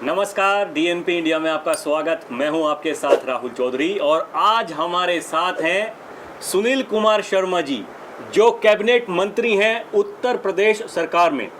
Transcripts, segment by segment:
नमस्कार, DNP India में आपका स्वागत। मैं हूं आपके साथ राहुल चौधरी और आज हमारे साथ हैं सुनील कुमार शर्मा जी, जो कैबिनेट मंत्री हैं उत्तर प्रदेश सरकार में।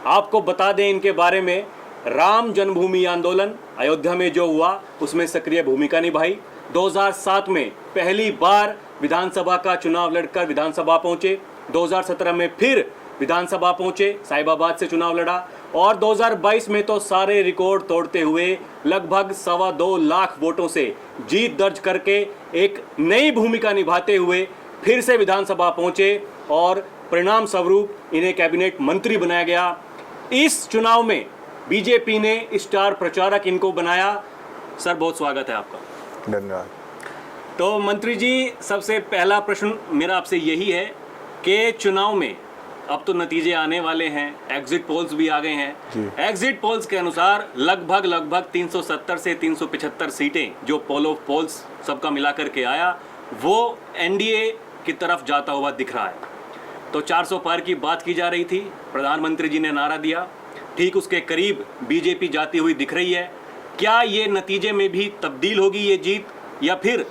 आपको बता दें इनके बारे में, राम जन्मभूमि आंदोलन अयोध्या में जो हुआ उसमें सक्रिय भूमिका निभाई। 2007 में पहली बार विधानसभा का चुनाव लड़कर विधानसभा पहुंचे। 2017 में फिर विधानसभा पहुंचे, साहिबाबाद से चुनाव लड़ा और 2022 में तो सारे रिकॉर्ड तोड़ते हुए लगभग 2.25 लाख वोटों से जीत दर्ज करके एक नई भूमिका निभाते हुए फिर से विधानसभा पहुंचे और परिणाम स्वरूप इन्हें कैबिनेट मंत्री बनाया गया। इस चुनाव में बीजेपी ने स्टार प्रचारक इनको बनाया। सर, बहुत स्वागत है आपका। धन्यवाद। तो मंत्री जी, सबसे पहला प्रश्न मेरा आपसे यही है कि चुनाव में अब तो नतीजे आने वाले हैं, एग्जिट पोल्स भी आ गए हैं। एग्जिट पोल्स के अनुसार लगभग 370 से 375 सीटें जो पोल ऑफ पोल्स सबका मिलाकर के आया, वो एनडीए की तरफ जाता हुआ दिख रहा है। तो 400 पार की बात की जा रही थी, प्रधानमंत्री जी ने नारा दिया, ठीक उसके करीब बीजेपी जाती हुई दिख रही है। क्या ये नतीजे में भी तब्दील होगी ये जीत, या फिर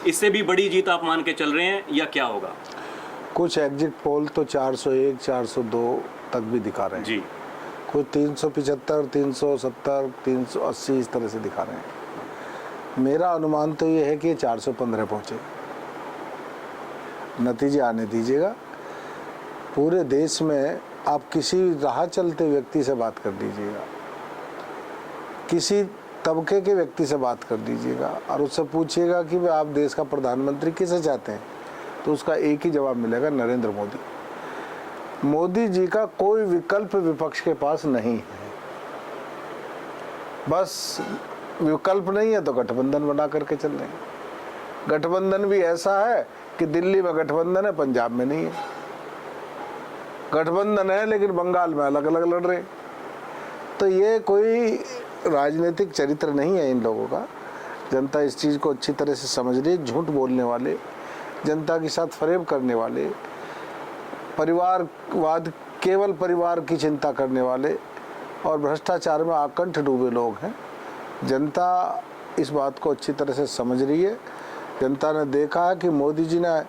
इससे भी बड़ी जीत आप मान के चल रहे हैं, या क्या होगा? कुछ एग्जिट पोल तो 401, 402 तक भी दिखा रहे हैं जी। कुछ 375, 370, 380 इस तरह से दिखा रहे हैं। मेरा अनुमान तो ये है कि 415 पहुंचे। नतीजे आने दीजिएगा। पूरे देश में आप किसी राह चलते व्यक्ति से बात कर दीजिएगा, किसी तबके के व्यक्ति से बात कर दीजिएगा और उससे पूछिएगा कि भाई आप देश का प्रधानमंत्री किसे चाहते हैं, तो उसका एक ही जवाब मिलेगा, नरेंद्र मोदी। मोदी जी का कोई विकल्प विपक्ष के पास नहीं है। बस विकल्प नहीं है तो गठबंधन बना करके चल रहे हैं। गठबंधन भी ऐसा है कि दिल्ली में गठबंधन है, पंजाब में नहीं है। गठबंधन है लेकिन बंगाल में अलग अलग लड़ रहे। तो ये कोई राजनीतिक चरित्र नहीं है इन लोगों का। जनता इस चीज़ को अच्छी तरह से समझ रही है। झूठ बोलने वाले, जनता के साथ फरेब करने वाले, परिवारवाद, केवल परिवार की चिंता करने वाले और भ्रष्टाचार में आकंठ डूबे लोग हैं। जनता इस बात को अच्छी तरह से समझ रही है। जनता ने देखा है कि मोदी जी ने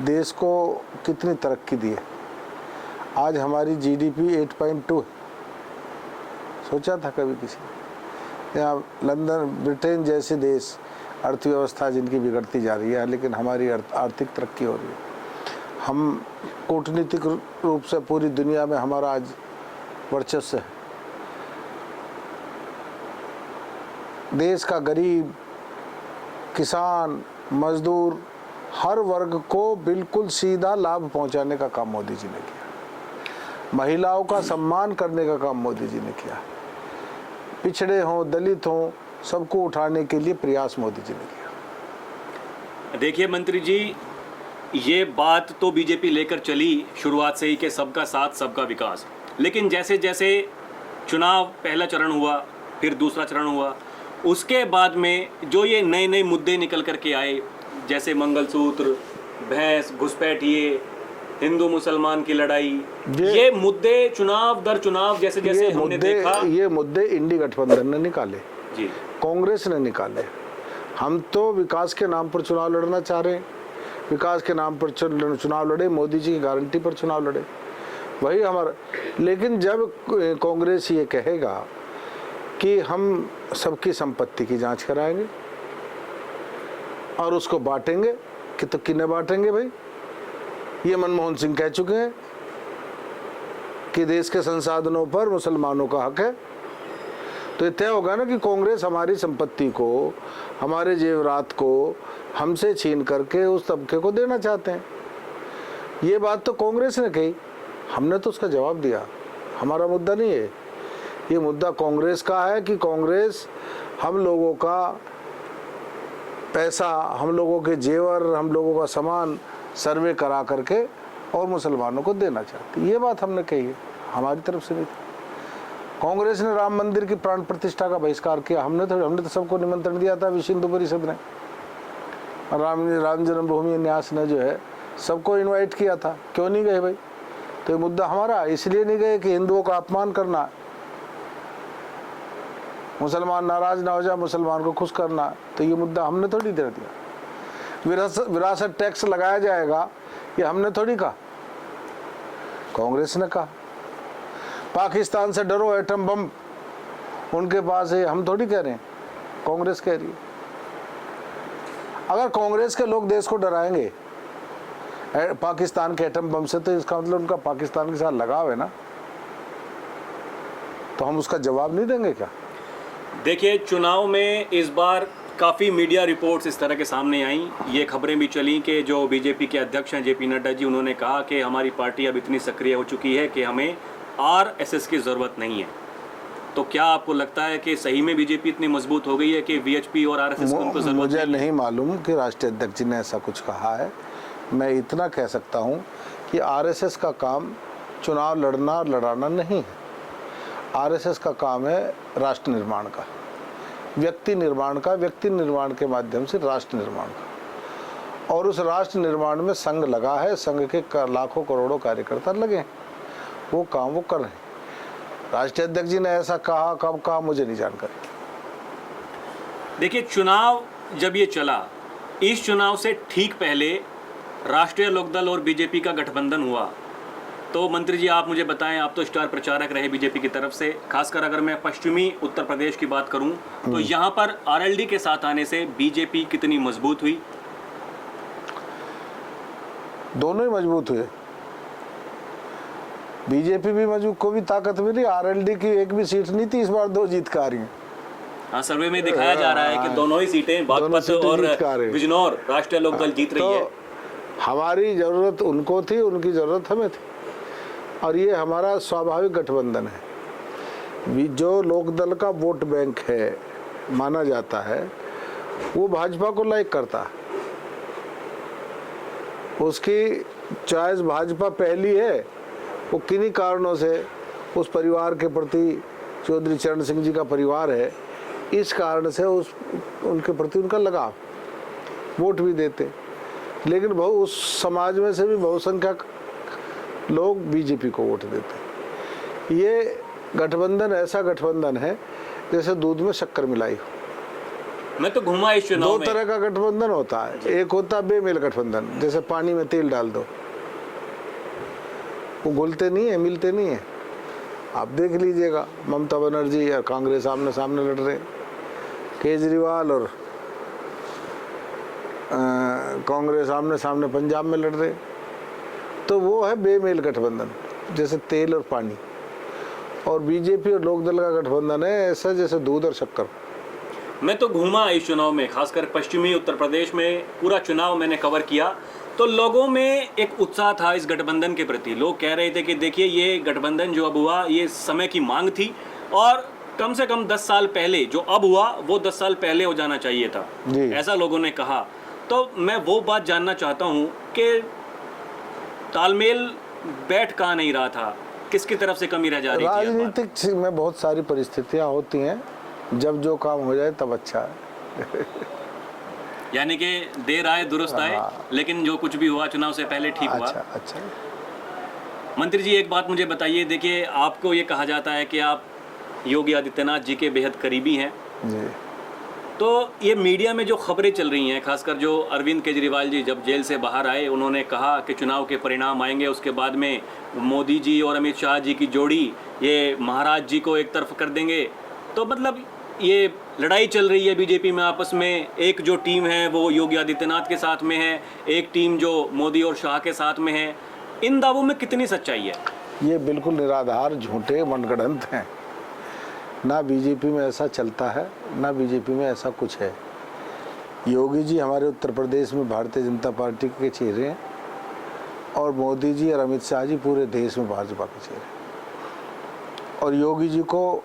देश को कितनी तरक्की दी है। आज हमारी जीडीपी 8.2 है। सोचा था कभी किसी ने? यहाँ लंदन, ब्रिटेन जैसे देश, अर्थव्यवस्था जिनकी बिगड़ती जा रही है, लेकिन हमारी आर्थिक तरक्की हो रही है। हम कूटनीतिक रूप से पूरी दुनिया में हमारा आज वर्चस्व है। देश का गरीब, किसान, मजदूर, हर वर्ग को बिल्कुल सीधा लाभ पहुंचाने का काम मोदी जी ने किया। महिलाओं का सम्मान करने का काम मोदी जी ने किया। पिछड़े हों, दलित हों, सबको उठाने के लिए प्रयास मोदी जी ने किया। देखिए मंत्री जी, ये बात तो बीजेपी लेकर चली शुरुआत से ही कि सबका साथ सबका विकास, लेकिन जैसे जैसे चुनाव पहला चरण हुआ, फिर दूसरा चरण हुआ, उसके बाद में जो ये नए नए मुद्दे निकल कर के आए, जैसे मंगलसूत्र, भैंस, घुसपैठिए, हिंदू मुसलमान की लड़ाई, ये मुद्दे चुनाव दर चुनाव जैसे जैसे हमने देखा, ये मुद्दे इंडी गठबंधन ने निकाले जी, कांग्रेस ने निकाले। हम तो विकास के नाम पर चुनाव लड़ना चाह रहे हैं। विकास के नाम पर चुनाव लड़े, मोदी जी की गारंटी पर चुनाव लड़े, वही हमारा। लेकिन जब कांग्रेस ये कहेगा कि हम सबकी संपत्ति की जांच कराएंगे और उसको बांटेंगे, कि तो किन्हें बांटेंगे भाई? ये मनमोहन सिंह कह चुके हैं कि देश के संसाधनों पर मुसलमानों का हक है। तो ये तय होगा ना कि कांग्रेस हमारी संपत्ति को, हमारे जेवरात को हमसे छीन करके उस तबके को देना चाहते हैं। ये बात तो कांग्रेस ने कही, हमने तो उसका जवाब दिया। हमारा मुद्दा नहीं है ये, मुद्दा कांग्रेस का है कि कांग्रेस हम लोगों का पैसा, हम लोगों के जेवर, हम लोगों का सामान सर्वे करा करके और मुसलमानों को देना चाहती। ये बात हमने कही है, हमारी तरफ से नहीं। कांग्रेस ने राम मंदिर की प्राण प्रतिष्ठा का बहिष्कार किया। हमने तो सबको निमंत्रण दिया था विश्व हिंदू परिषद ने, राम जन्मभूमि न्यास ने जो है सबको इनवाइट किया था। क्यों नहीं गए भाई? तो ये मुद्दा हमारा इसलिए नहीं गए कि हिंदुओं का अपमान करना। मुसलमान नाराज ना हो जाए, मुसलमान को खुश करना, तो ये मुद्दा हमने थोड़ी दे दिया। विरासत टैक्स लगाया जाएगा, ये हमने थोड़ी कहा, कांग्रेस ने कहा। पाकिस्तान से डरो, एटम बम उनके पास है, हम थोड़ी कह रहे हैं, कांग्रेस कह रही है। अगर कांग्रेस के लोग देश को डराएंगे पाकिस्तान के एटम बम से, तो इसका मतलब उनका पाकिस्तान के साथ लगाव है ना, तो हम उसका जवाब नहीं देंगे क्या? देखिए, चुनाव में इस बार काफ़ी मीडिया रिपोर्ट्स इस तरह के सामने आई, ये खबरें भी चली कि जो बीजेपी के अध्यक्ष हैं जेपी नड्डा जी, उन्होंने कहा कि हमारी पार्टी अब इतनी सक्रिय हो चुकी है कि हमें आरएसएस की ज़रूरत नहीं है। तो क्या आपको लगता है कि सही में बीजेपी इतनी मजबूत हो गई है कि वीएचपी और आरएसएस को उनको ज़रूरत मुझे नहीं मालूम कि राष्ट्रीय अध्यक्ष जी ने ऐसा कुछ कहा है। मैं इतना कह सकता हूँ कि आरएसएस का काम चुनाव लड़ना और लड़ाना नहीं है। आरएसएस का काम है राष्ट्र निर्माण का, व्यक्ति निर्माण का, व्यक्ति निर्माण के माध्यम से राष्ट्र निर्माण का। और उस राष्ट्र निर्माण में संघ लगा है, संघ के लाखों करोड़ों कार्यकर्ता लगे हैं, वो काम वो कर रहे हैं। राष्ट्रीय अध्यक्ष जी ने ऐसा कहा, कब कहा, मुझे नहीं जानकारी। देखिए, चुनाव जब ये चला, इस चुनाव से ठीक पहले राष्ट्रीय लोकदल और बीजेपी का गठबंधन हुआ, तो मंत्री जी आप मुझे बताएं, आप तो स्टार प्रचारक रहे बीजेपी की तरफ से, खासकर अगर मैं पश्चिमी उत्तर प्रदेश की बात करूं, तो यहां पर आरएलडी के साथ आने से बीजेपी कितनी मजबूत हुई? दोनों ही मजबूत हुए। बीजेपी भी मजबूत को भी ताकत मिली, आरएलडी की एक भी सीट नहीं थी, इस बार 2 जीत कर आ रही है। हाँ, सर्वे में दिखाया जा रहा है कि दोनों ही सीटें बागपत और बिजनौर राष्ट्रीय लोकदल जीत रही है। हमारी जरूरत उनको थी, उनकी जरूरत हमें थी, और ये हमारा स्वाभाविक गठबंधन है। जो लोकदल का वोट बैंक है माना जाता है, वो भाजपा को लाइक करता है, उसकी चॉइस भाजपा पहली है। वो किन्हीं कारणों से उस परिवार के प्रति, चौधरी चरण सिंह जी का परिवार है, इस कारण से उनके प्रति उनका लगाव, वोट भी देते। लेकिन उस समाज में से भी बहुसंख्यक लोग बीजेपी को वोट देते। ये गठबंधन ऐसा गठबंधन है जैसे दूध में शक्कर मिलाई हो। मैं तो घूमा इस चुनाव में। 2 तरह का गठबंधन होता है, एक होता है बेमेल गठबंधन, जैसे पानी में तेल डाल दो, वो घुलते नहीं है, मिलते नहीं है। आप देख लीजिएगा, ममता बनर्जी और कांग्रेस आमने सामने लड़ रहे, केजरीवाल और कांग्रेस आमने सामने पंजाब में लड़ रहे, तो वो है बेमेल गठबंधन, जैसे तेल और पानी। और बीजेपी और लोकदल का गठबंधन है ऐसा जैसे दूध और शक्कर। मैं तो घूमा इस चुनाव में, खासकर पश्चिमी उत्तर प्रदेश में पूरा चुनाव मैंने कवर किया, तो लोगों में एक उत्साह था इस गठबंधन के प्रति। लोग कह रहे थे कि देखिए, ये गठबंधन जो अब हुआ, ये समय की मांग थी, और कम से कम 10 साल पहले जो अब हुआ वो 10 साल पहले हो जाना चाहिए था, ऐसा लोगों ने कहा। तो मैं वो बात जानना चाहता हूँ कि तालमेल बैठ कहाँ नहीं रहा था, किसकी तरफ से कमी रह जा रही थी? राजनीतिक में बहुत सारी परिस्थितियाँ होती हैं, जब जो काम हो जाए तब अच्छा है। यानी कि देर आए दुरुस्त आए, लेकिन जो कुछ भी हुआ चुनाव से पहले ठीक हुआ। अच्छा। मंत्री जी, एक बात मुझे बताइए, देखिए आपको ये कहा जाता है कि आप योगी आदित्यनाथ जी के बेहद करीबी हैं जी। तो ये मीडिया में जो खबरें चल रही हैं, खासकर जो अरविंद केजरीवाल जी जब जेल से बाहर आए, उन्होंने कहा कि चुनाव के परिणाम आएंगे, उसके बाद में मोदी जी और अमित शाह जी की जोड़ी ये महाराज जी को एक तरफ कर देंगे। तो मतलब ये लड़ाई चल रही है बीजेपी में आपस में, एक जो टीम है वो योगी आदित्यनाथ के साथ में है, एक टीम जो मोदी और शाह के साथ में है। इन दावों में कितनी सच्चाई है? ये बिल्कुल निराधार, झूठे, मनगढ़ंत हैं। ना बीजेपी में ऐसा चलता है, ना बीजेपी में ऐसा कुछ है। योगी जी हमारे उत्तर प्रदेश में भारतीय जनता पार्टी के चेहरे हैं, और मोदी जी और अमित शाह जी पूरे देश में भाजपा के चेहरे। और योगी जी को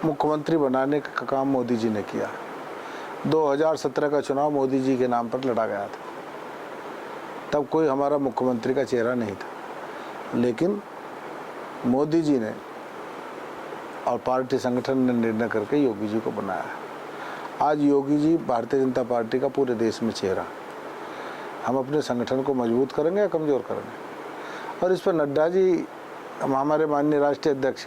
मुख्यमंत्री बनाने का काम मोदी जी ने किया। 2017 का चुनाव मोदी जी के नाम पर लड़ा गया था, तब कोई हमारा मुख्यमंत्री का चेहरा नहीं था, लेकिन मोदी जी ने और पार्टी संगठन ने निर्णय करके योगी जी को बनाया। आज योगी जी भारतीय जनता पार्टी का पूरे देश में चेहरा। हम अपने संगठन को मजबूत करेंगे या कमज़ोर करेंगे? और इस पर नड्डा जी, हमारे माननीय राष्ट्रीय अध्यक्ष,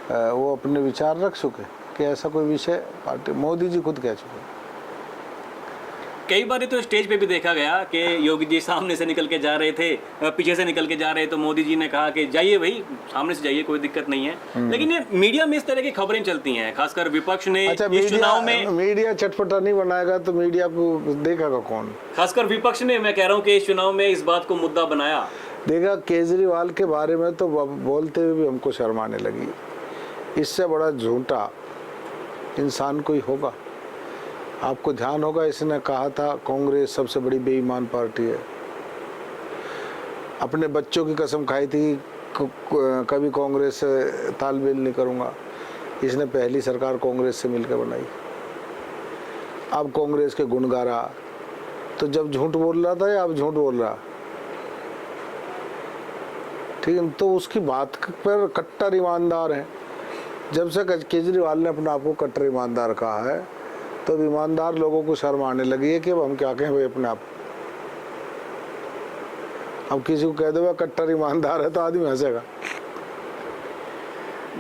वो अपने विचार रख चुके कि ऐसा कोई विषय पार्टी, मोदी जी खुद कह चुके हैं। कई बार तो स्टेज पे भी देखा गया कि योगी जी सामने से निकल के जा रहे थे, पीछे से निकल के जा रहे, तो मोदी जी ने कहा कि जाइए भाई, सामने से जाइए, कोई दिक्कत नहीं है। लेकिन ये मीडिया में इस तरह की खबरें चलती हैं, खासकर विपक्ष ने अच्छा, इस चुनाव में, मीडिया चटपटा नहीं बनाएगा तो मीडिया को देखेगा कौन? खासकर विपक्ष ने, मैं कह रहा हूँ कि इस चुनाव में इस बात को मुद्दा बनाया। देखा, केजरीवाल के बारे में तो बोलते हुए भी हमको शर्म आने लगी। इससे बड़ा झूठा इंसान कोई होगा? आपको ध्यान होगा, इसने कहा था कांग्रेस सबसे बड़ी बेईमान पार्टी है। अपने बच्चों की कसम खाई थी कभी कांग्रेस से तालमेल नहीं करूंगा। इसने पहली सरकार कांग्रेस से मिलकर बनाई। अब कांग्रेस के गुण गा रहा, तो जब झूठ बोल रहा था या अब झूठ बोल रहा? ठीक है, तो उसकी बात पर कट्टर ईमानदार है। जब से केजरीवाल ने अपने आप को कट्टर ईमानदार कहा है, तो ईमानदार लोगों को शर्म आने लगी है कि अब हम क्या कहें भाई अपने आप। अब किसी को कह दो कट्टर ईमानदार है तो आदमी हंसेगा।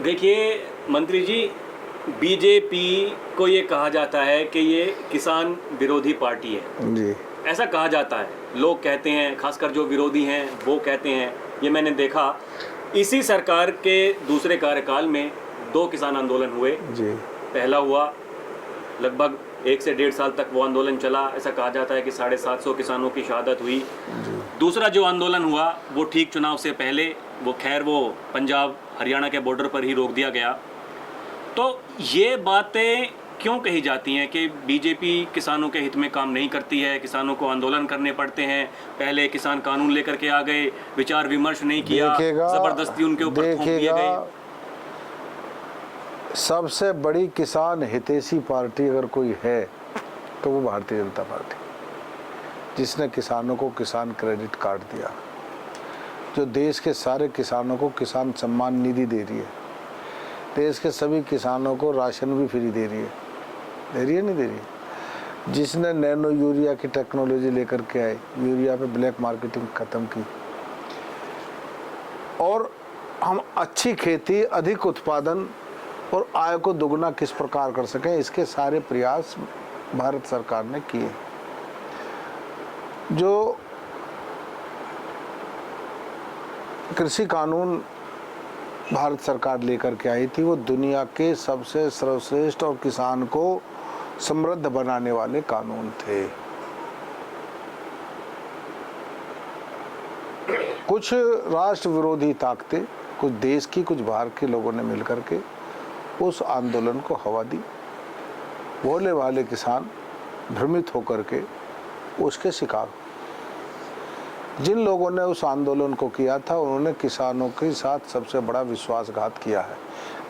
देखिए मंत्री जी, बीजेपी को ये कहा जाता है कि ये किसान विरोधी पार्टी है जी, ऐसा कहा जाता है, लोग कहते हैं, खासकर जो विरोधी हैं वो कहते हैं। ये मैंने देखा, इसी सरकार के दूसरे कार्यकाल में 2 किसान आंदोलन हुए जी। पहला हुआ, लगभग 1 से 1.5 साल तक वो आंदोलन चला। ऐसा कहा जाता है कि 750 किसानों की शहादत हुई। दूसरा जो आंदोलन हुआ वो ठीक चुनाव से पहले, वो खैर वो पंजाब हरियाणा के बॉर्डर पर ही रोक दिया गया। तो ये बातें क्यों कही जाती हैं कि बीजेपी किसानों के हित में काम नहीं करती है, किसानों को आंदोलन करने पड़ते हैं? पहले किसान कानून लेकर के आ गए, विचार विमर्श नहीं किया, जबरदस्ती उनके ऊपर थोप दिए गए। सबसे बड़ी किसान हितैषी पार्टी अगर कोई है तो वो भारतीय जनता पार्टी, जिसने किसानों को किसान क्रेडिट कार्ड दिया, जो देश के सारे किसानों को किसान सम्मान निधि दे रही है, देश के सभी किसानों को राशन भी फ्री दे रही है नहीं दे रही है, जिसने नैनो यूरिया की टेक्नोलॉजी लेकर के आए, यूरिया पे ब्लैक मार्केटिंग खत्म की, और हम अच्छी खेती, अधिक उत्पादन और आय को दुगना किस प्रकार कर सकें, इसके सारे प्रयास भारत सरकार ने किए। जो कृषि कानून भारत सरकार लेकर के आई थी वो दुनिया के सबसे सर्वश्रेष्ठ और किसान को समृद्ध बनाने वाले कानून थे। कुछ राष्ट्र विरोधी ताकतें, कुछ देश की, कुछ बाहर के लोगों ने मिलकर के उस आंदोलन को हवा दी। भोले भाले किसान भ्रमित होकर के उसके शिकार। जिन लोगों ने उस आंदोलन को किया था उन्होंने किसानों के साथ सबसे बड़ा विश्वासघात किया है।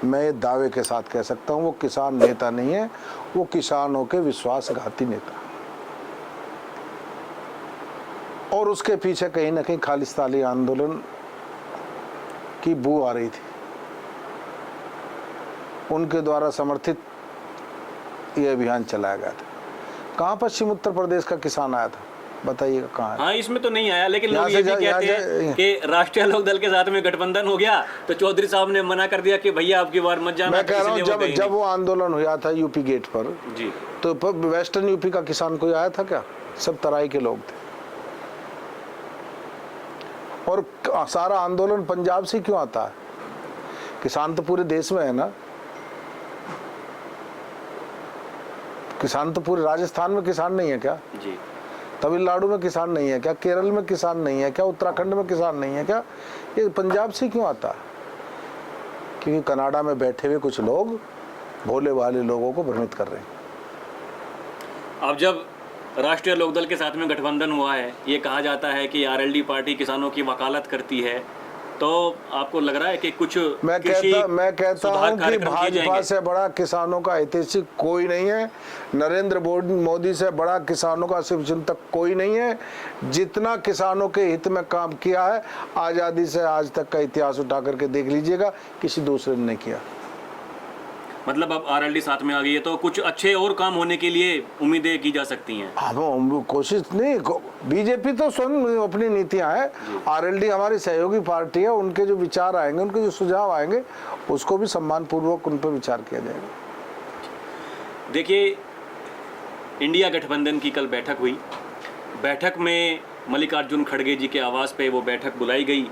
मैं दावे के साथ कह सकता हूँ वो किसान नेता नहीं है, वो किसानों के विश्वासघाती नेता। और उसके पीछे कहीं ना कहीं खालिस्तानी आंदोलन की बू आ रही थी, उनके द्वारा समर्थित ये अभियान चलाया गया था। कहाँ पश्चिम उत्तर प्रदेश का किसान आया था बताइएगा, कहाँ है? हाँ, इसमें तो नहीं आया, लेकिन लोग ये भी कहते हैं कि राष्ट्रीय लोक दल के साथ में गठबंधन हो गया तो चौधरी साहब ने मना कर दिया कि भैया आपकी बार मत जाना। मैं कह रहा हूँ जब वो आंदोलन हुआ था यूपी गेट पर जी, तो वेस्टर्न यूपी का किसान कोई आया था क्या? सब तराई के लोग थे। और सारा आंदोलन पंजाब से क्यों आता है? किसान तो पूरे देश में है ना, किसान तो पूरे राजस्थान में किसान नहीं है क्या जी? तमिलनाडु में किसान नहीं है क्या? केरल में किसान नहीं है क्या? उत्तराखंड में किसान नहीं है क्या? ये पंजाब से क्यों आता है? क्योंकि कनाडा में बैठे हुए कुछ लोग भोले भाले लोगों को भ्रमित कर रहे हैं। अब जब राष्ट्रीय लोकदल के साथ में गठबंधन हुआ है, ये कहा जाता है कि आरएलडी पार्टी किसानों की वकालत करती है, तो आपको लग रहा है कि कुछ मैं कहता हूं कि भाजपा से बड़ा किसानों का हितैषी कोई नहीं है, नरेंद्र मोदी से बड़ा किसानों का शिव चिंतक कोई नहीं है। जितना किसानों के हित में काम किया है आज़ादी से आज तक का इतिहास उठा करके देख लीजिएगा, किसी दूसरे ने नहीं किया। मतलब अब आरएलडी साथ में आ गई है तो कुछ अच्छे और काम होने के लिए उम्मीदें की जा सकती हैं। हम कोशिश नहीं, बीजेपी तो स्वयं अपनी नीतियां है, आरएलडी हमारी सहयोगी पार्टी है, उनके जो विचार आएंगे, उनके जो सुझाव आएंगे उसको भी सम्मान पूर्वक उन पर विचार किया जाएगा। देखिए, इंडिया गठबंधन की कल बैठक हुई। बैठक में मल्लिकार्जुन खड़गे जी के आवाज़ पे वो बैठक बुलाई गई।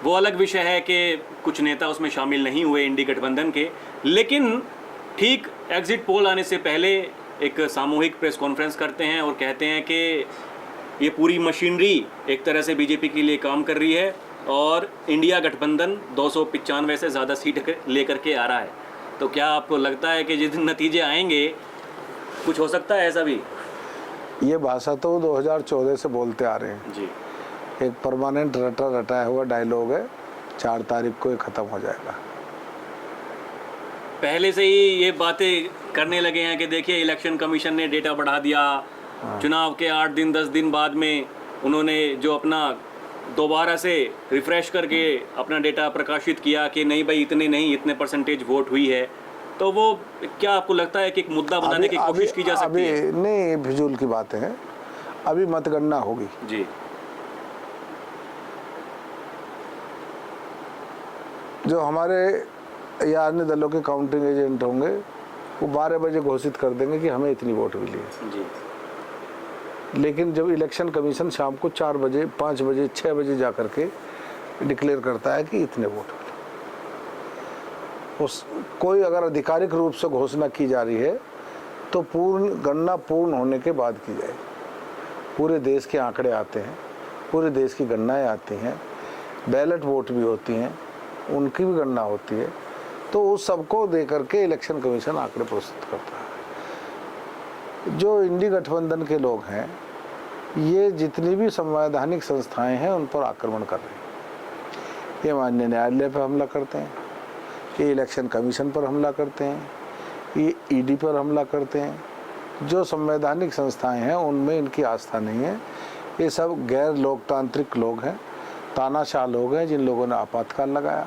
वो अलग विषय है कि कुछ नेता उसमें शामिल नहीं हुए इंडी गठबंधन के, लेकिन ठीक एग्जिट पोल आने से पहले एक सामूहिक प्रेस कॉन्फ्रेंस करते हैं और कहते हैं कि ये पूरी मशीनरी एक तरह से बीजेपी के लिए काम कर रही है और इंडिया गठबंधन 295 से ज़्यादा सीट लेकर के आ रहा है। तो क्या आपको लगता है कि जिस दिन नतीजे आएंगे कुछ हो सकता है ऐसा भी? ये भाषा तो 2014 से बोलते आ रहे हैं जी। एक परमानेंट रटाया हुआ डायलॉग है, 4 तारीख को ये ख़त्म हो जाएगा। पहले से ही ये बातें करने लगे हैं कि देखिए इलेक्शन कमीशन ने डेटा बढ़ा दिया, चुनाव के 8 दिन 10 दिन बाद में उन्होंने जो अपना दोबारा से रिफ्रेश करके अपना डेटा प्रकाशित किया कि नहीं भाई इतने नहीं, इतने परसेंटेज वोट हुई है। तो वो क्या आपको लगता है कि एक मुद्दा बनाने की कोशिश की जा सकती है? नहीं, ये फिजूल की बातें हैं। अभी मतगणना होगी जी। जो हमारे या अन्य दलों के काउंटिंग एजेंट होंगे वो 12 बजे घोषित कर देंगे कि हमें इतनी वोट मिली है जी। लेकिन जब इलेक्शन कमीशन शाम को 4 बजे 5 बजे 6 बजे जा कर के डिक्लेयर करता है कि इतने वोट मिले, उस कोई अगर आधिकारिक रूप से घोषणा की जा रही है तो गणना पूर्ण होने के बाद की जाएगी। पूरे देश के आंकड़े आते हैं, पूरे देश की गणनाएं आती हैं, बैलेट वोट भी होती हैं, उनकी भी गणना होती है। तो उस सबको दे करके इलेक्शन कमीशन आंकड़े प्रस्तुत करता है। जो इंडी गठबंधन के लोग हैं ये जितनी भी संवैधानिक संस्थाएं हैं उन पर आक्रमण कर रहे हैं। ये माननीय न्यायालय पर हमला करते हैं, ये इलेक्शन कमीशन पर हमला करते हैं, ये ईडी पर हमला करते हैं। जो संवैधानिक संस्थाएं हैं उनमें इनकी आस्था नहीं है। ये सब गैर लोकतांत्रिक लोग हैं, तानाशाह लोग हैं, जिन लोगों ने आपातकाल लगाया,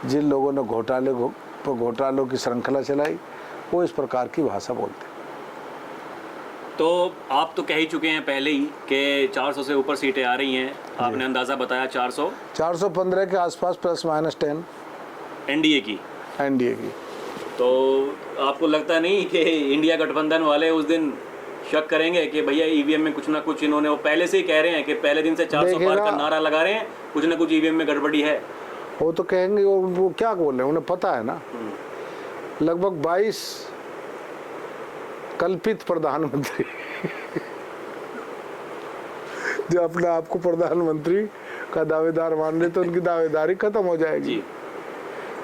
जिन लोगों ने घोटालों की श्रृंखला चलाई, वो इस प्रकार की भाषा बोलते हैं। तो आप तो कह ही चुके हैं पहले ही कि 400 से ऊपर सीटें आ रही हैं। आपने अंदाज़ा बताया 415 के आसपास +-10 एनडीए की। तो आपको लगता नहीं कि इंडिया गठबंधन वाले उस दिन शक करेंगे कि भैया ईवीएम में कुछ ना कुछ इन्होंने, वो पहले से ही कह रहे हैं कि पहले दिन से 400 पार का नारा लगा रहे हैं, कुछ ना कुछ ईवीएम में गड़बड़ी है। वो तो कहेंगे, वो क्या बोल रहे हैं, उन्हें पता है ना। लगभग 22 कल्पित प्रधानमंत्री जो अपने आप को प्रधानमंत्री का दावेदार मान रहे, तो उनकी दावेदारी खत्म हो जाएगी।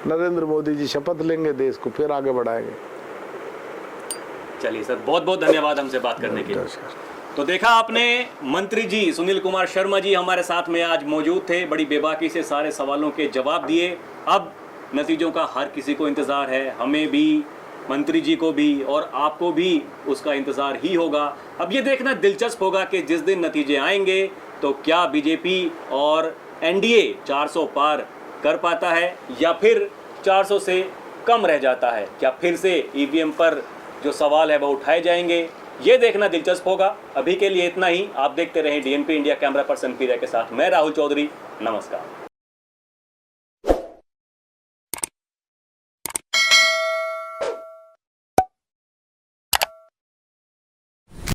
नरेंद्र मोदी जी शपथ लेंगे, देश को फिर आगे बढ़ाएंगे। चलिए सर, बहुत बहुत धन्यवाद हमसे बात करने के लिए। तो देखा आपने, मंत्री जी सुनील कुमार शर्मा जी हमारे साथ में आज मौजूद थे, बड़ी बेबाकी से सारे सवालों के जवाब दिए। अब नतीजों का हर किसी को इंतज़ार है, हमें भी, मंत्री जी को भी और आपको भी उसका इंतज़ार ही होगा। अब ये देखना दिलचस्प होगा कि जिस दिन नतीजे आएंगे तो क्या बीजेपी और एनडीए 400 पार कर पाता है या फिर 400 से कम रह जाता है। क्या फिर से ईवीएम पर जो सवाल है वो उठाए जाएंगे, ये देखना दिलचस्प होगा। अभी के लिए इतना ही। आप देखते रहें डीएनपी इंडिया। कैमरा पर्सन पीरा के साथ मैं राहुल चौधरी। नमस्कार।